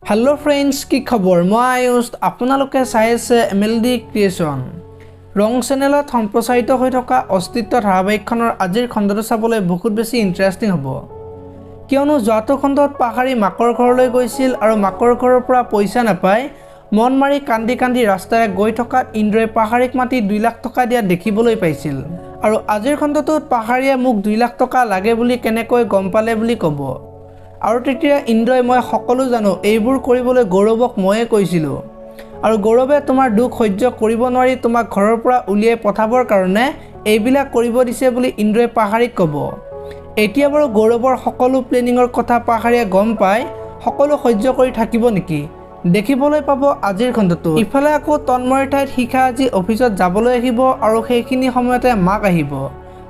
Hello friends की खबर मैं आयुष आपनालोके चाइ आछे एमएलडी क्रिएशन रंग चेनेলত सम्प्रचारित হৈ থকা अस्तित्व ধাৰাবাহিকখনৰ আজিৰ খণ্ডটো চাবলৈ বহুত বেছি ইন্টাৰেষ্টিং হ'ব কিয়নো যোৱাটো খণ্ডত পাহাৰী মাকৰ ঘৰলৈ গৈছিল আৰু মাকৰ ঘৰৰ পৰা পইচা নাপায় মন মাৰি কান্দি কান্দি ৰাস্তাৰে গৈ থকা ইন্দ্ৰই পাহাৰীক মাটি 2 লাখ টকা দিয়া দেখিবলৈ পাইছিল আৰু আজিৰ খণ্ডটোত পাহাৰীয়ে মোক 2 লাখ টকা লাগে বুলি কেনেকৈ গম পালে বুলি ক'ব আৰু তেতিয়া ইন্দ্ৰই মই সকলো জানো এইবোৰ কৰিবলৈ গৌৰৱক ময়ে কৈছিলো আৰু গৌৰৱে তোমাৰ দুখ সহ্য কৰিব নোৱাৰি তোমাক ঘৰৰ পৰা উলিয়াই পঠাবৰ কাৰণে এইবিলাক কৰিব দিছে বুলি ইন্দ্ৰই পাহাৰীক ক'ব এতিয়া বাৰু গৌৰৱৰ সকলো প্লেনিংৰ কথা পাহাৰীয়ে গম পায় সকলো সহ্য কৰি থাকিব নেকি দেখিবলৈ পাব আজিৰ খণ্ডটো ইফালে আকৌ তন্ময়ৰ ঠাইত শিখা আজি অফিচত যাবলৈ আহিব আৰু সেইখিনি সময়তে মাক আহিব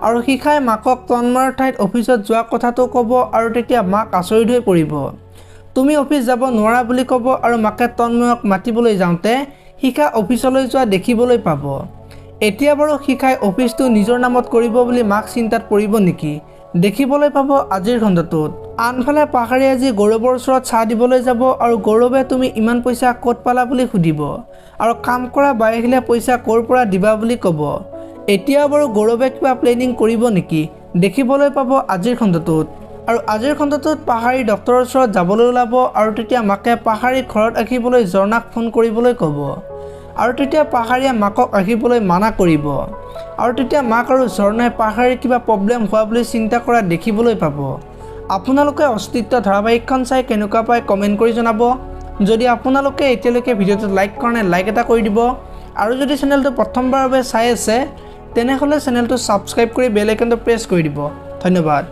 আৰু শিখাই মাকক তন্ময়ৰ ঠাইত অফিচত যোৱা কথাটো ক'ব আৰু তেতিয়া মাক আচৰিত হৈ পৰিব তুমি অফিচ যাব নোৱাৰা বুলি ক'ব আৰু মাকে তন্ময়ক মাতিবলৈ যাওঁতে শিখা অফিচলৈ যোৱা দেখিবলৈ পাব এতিয়া বাৰু শিখাই অফিচটো নিজৰ নামত কৰিব বুলি মাক চিন্তাত পৰিব নেকি দেখিবলৈ পাব আজিৰ খণ্ডটোত আনফালে পাহাৰীয়ে আজি গৌৰৱৰ ওচৰত চাহ দিবলৈ যাব আৰু গৌৰৱে তুমি ইমান পইচা ক'ত পালা বুলি সুধিব আৰু কাম কৰা বাইহিলে পইচা ক'ৰ পৰা দিবা বুলি ক'ব এতিয়া বাৰু গৌৰৱে কিবা প্লেনিং কৰিব নেকি দেখিবলৈ পাব আজিৰ খণ্ডটোত আৰু আজিৰ খণ্ডটোত পাহাৰী ডক্টৰৰ ওচৰত যাবলৈ ওলাব আৰু তেতিয়া মাকে পাহাৰী ঘৰত আহিবলৈ জৰ্ণাক ফোন কৰিবলৈ ক'ব আৰু তেতিয়া পাহাৰীয়ে মাকক আহিবলৈ মানা কৰিব আৰু তেতিয়া মাক আৰু জৰ্ণাই পাহাৰীৰ কিবা প্ৰব্লেম হোৱা বুলি চিন্তা কৰা দেখিবলৈ পাব আপোনালোকে অস্তিত্ব ধাৰাবাহিকখন চাই কেনেকুৱা পায় কমেন্ট কৰি জনাব যদি আপোনালোকে এতিয়ালৈকে ভিডিঅ'টো লাইক কৰা নাই লাইক এটা কৰি দিব আৰু যদি চেনেলটো প্ৰথমবাৰৰ বাবে চাই আছে তেনেহলে চেনেলটো সাবস্ক্ৰাইব কৰি বেল আইকনটো প্ৰেছ কৰি দিব ধন্যবাদ।